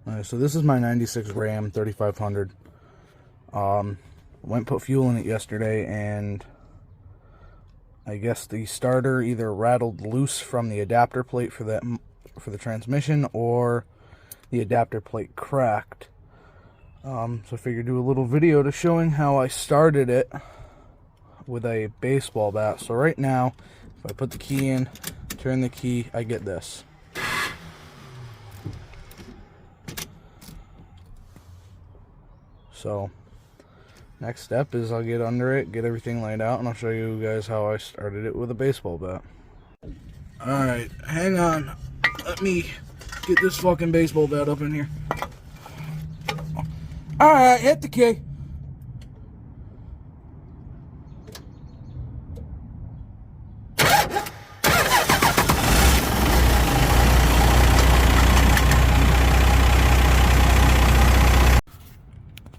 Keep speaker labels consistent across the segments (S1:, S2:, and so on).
S1: Alright, so this is my 96 Ram 3500. Went put fuel in it yesterday, and I guess the starter either rattled loose from the adapter plate for the transmission, or the adapter plate cracked. So I figured do a little video to showing how I started it with a baseball bat. So right now, if I put the key in, turn the key, I get this. So next step is I'll get under it, get everything laid out, and I'll show you guys how I started it with a baseball bat. Alright, hang on. Let me get this fucking baseball bat up in here. Alright, hit the key.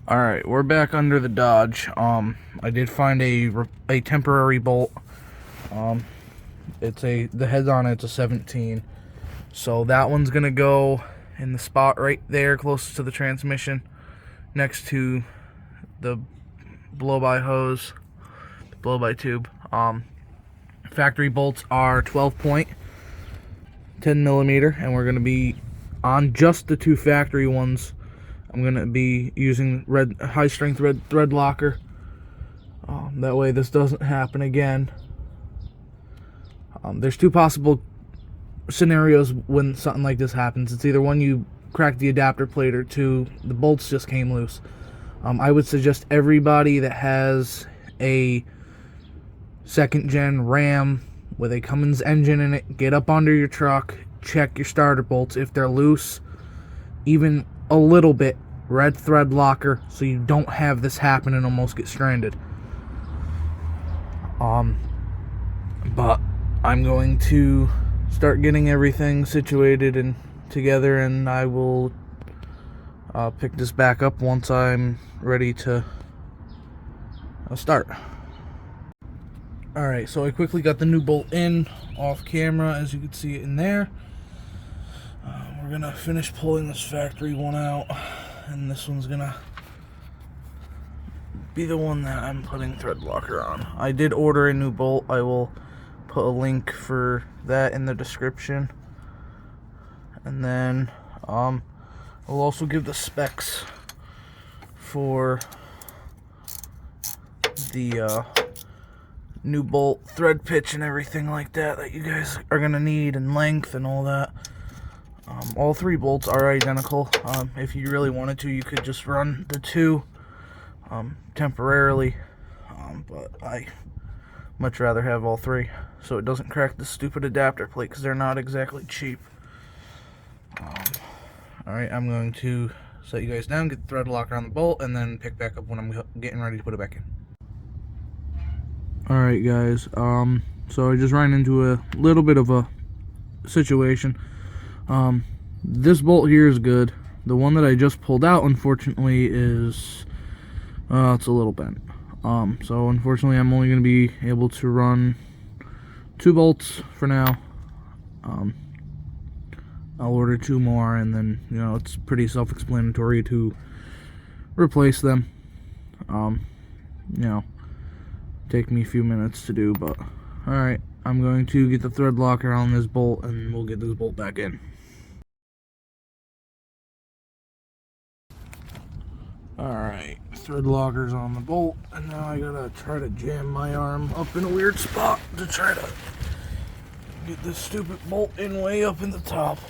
S1: Alright, we're back under the Dodge. I did find a temporary bolt. The head's on it's a 17. So that one's gonna go in the spot right there closest to the transmission, next to the blow-by hose, the blow-by tube. Factory bolts are 12 point, 10 millimeter, and we're gonna be on just the two factory ones. I'm going to be using high-strength red thread locker. That way this doesn't happen again. There's two possible scenarios when something like this happens. It's either one, you crack the adapter plate, or two, the bolts just came loose. I would suggest everybody that has a second-gen Ram with a Cummins engine in it, get up under your truck, check your starter bolts. If they're loose, even a little bit, red thread locker, so you don't have this happen and almost get stranded. But I'm going to start getting everything situated and together, and I will pick this back up once I'm ready to start. Alright, so I quickly got the new bolt in off camera, as you can see it in there. We're gonna finish pulling this factory one out, and this one's gonna be the one that I'm putting thread locker on. I did order a new bolt. I will put a link for that in the description, and then I'll also give the specs for the new bolt thread pitch and everything like that you guys are gonna need, and length and all that. All three bolts are identical. If you really wanted to, you could just run the two temporarily, but I much rather have all three so it doesn't crack the stupid adapter plate, because they're not exactly cheap. Alright, I'm going to set you guys down, get the thread locker on the bolt, and then pick back up when I'm getting ready to put it back in. Alright guys, so I just ran into a little bit of a situation. This bolt here is good. The one that I just pulled out, unfortunately, is it's a little bent. So unfortunately I'm only going to be able to run two bolts for now. I'll order two more, and then, you know, it's pretty self-explanatory to replace them. You know, take me a few minutes to do, but alright, I'm going to get the thread locker on this bolt, and we'll get this bolt back in. Alright, thread locker's on the bolt, and now I gotta try to jam my arm up in a weird spot to try to get this stupid bolt in way up in the top.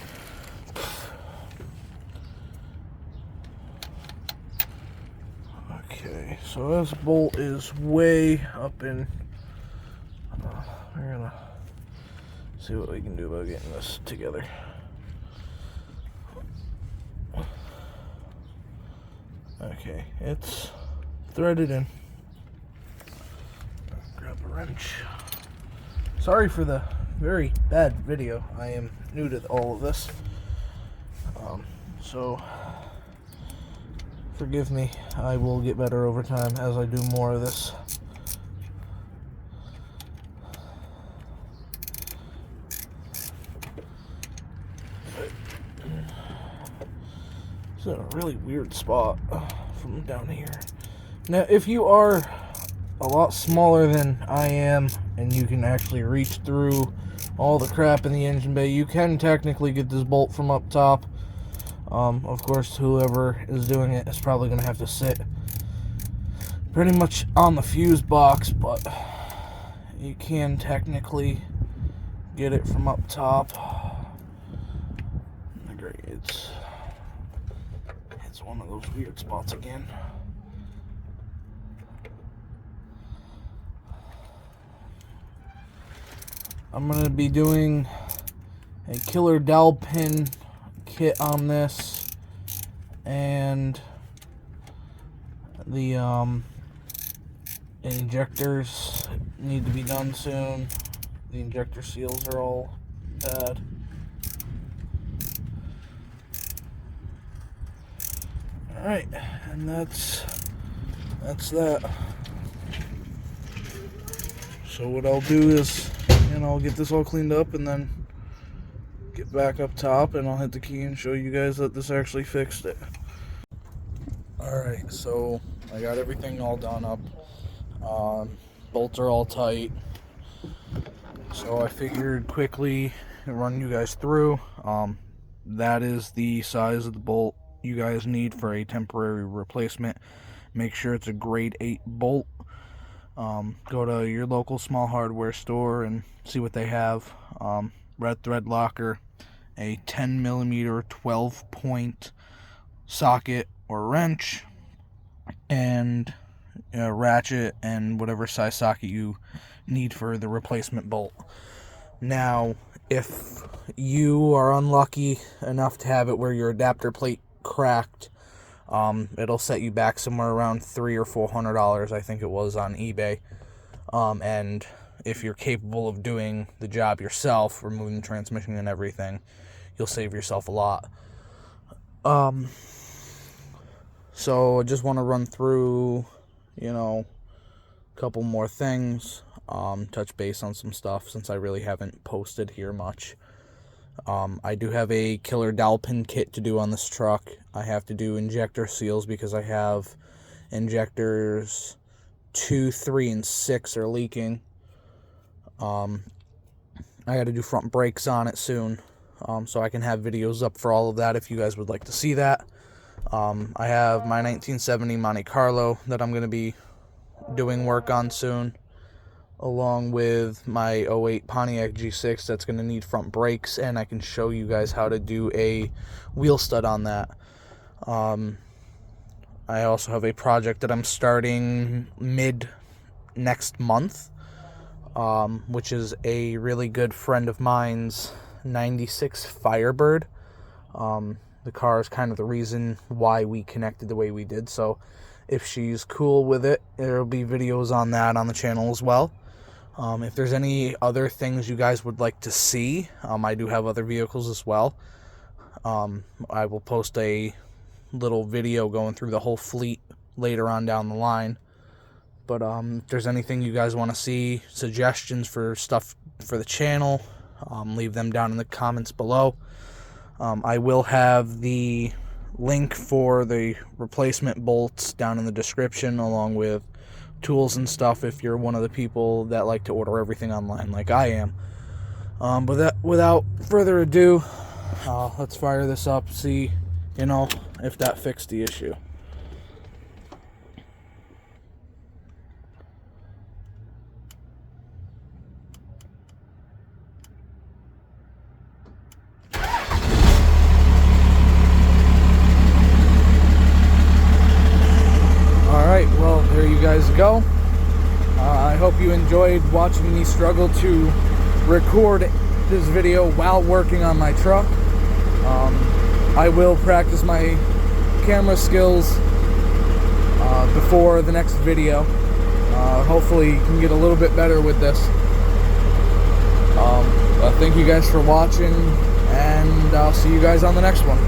S1: Okay, so this bolt is way up in. We're gonna see what we can do about getting this together. Okay, it's threaded in. Grab a wrench. Sorry for the very bad video. I am new to all of this. So forgive me. I will get better over time as I do more of this. It's a really weird spot from down here. Now, if you are a lot smaller than I am, and you can actually reach through all the crap in the engine bay, you can technically get this bolt from up top. Of course, whoever is doing it is probably going to have to sit pretty much on the fuse box, but you can technically get it from up top. Great, it's one of those weird spots again. I'm going to be doing a killer dowel pin kit on this, and the injectors need to be done soon. The injector seals are all bad. Alright, and that's that. So what I'll do is, I'll get this all cleaned up and then get back up top, and I'll hit the key and show you guys that this actually fixed it. Alright, so I got everything all done up. Bolts are all tight. So I figured quickly run you guys through. That is the size of the bolt you guys need for a temporary replacement. Make sure it's a grade 8 bolt. Go to your local small hardware store and see what they have. Red thread locker, a 10mm 12-point socket or wrench, and a ratchet and whatever size socket you need for the replacement bolt. Now, if you are unlucky enough to have it where your adapter plate cracked, it'll set you back somewhere around $300 or $400, I think it was, on eBay. And if you're capable of doing the job yourself, removing the transmission and everything, you'll save yourself a lot. So I just want to run through, a couple more things, touch base on some stuff since I really haven't posted here much. I do have a killer dowel pin kit to do on this truck. I have to do injector seals because I have injectors 2, 3, and 6 are leaking. I got to do front brakes on it soon, so I can have videos up for all of that if you guys would like to see that. I have my 1970 Monte Carlo that I'm going to be doing work on soon, along with my 08 Pontiac G6 that's going to need front brakes, and I can show you guys how to do a wheel stud on that. I also have a project that I'm starting mid next month, which is a really good friend of mine's 96 Firebird. The car is kind of the reason why we connected the way we did, so if she's cool with it, there'll be videos on that on the channel as well. If there's any other things you guys would like to see, I do have other vehicles as well. I will post a little video going through the whole fleet later on down the line. But if there's anything you guys want to see, suggestions for stuff for the channel, leave them down in the comments below. I will have the link for the replacement bolts down in the description, along with tools and stuff if you're one of the people that like to order everything online like I am. But without further ado, let's fire this up, see if that fixed the issue. Alright, well, there you guys go. I hope you enjoyed watching me struggle to record this video while working on my truck. I will practice my camera skills before the next video. Hopefully you can get a little bit better with this. Thank you guys for watching, and I'll see you guys on the next one.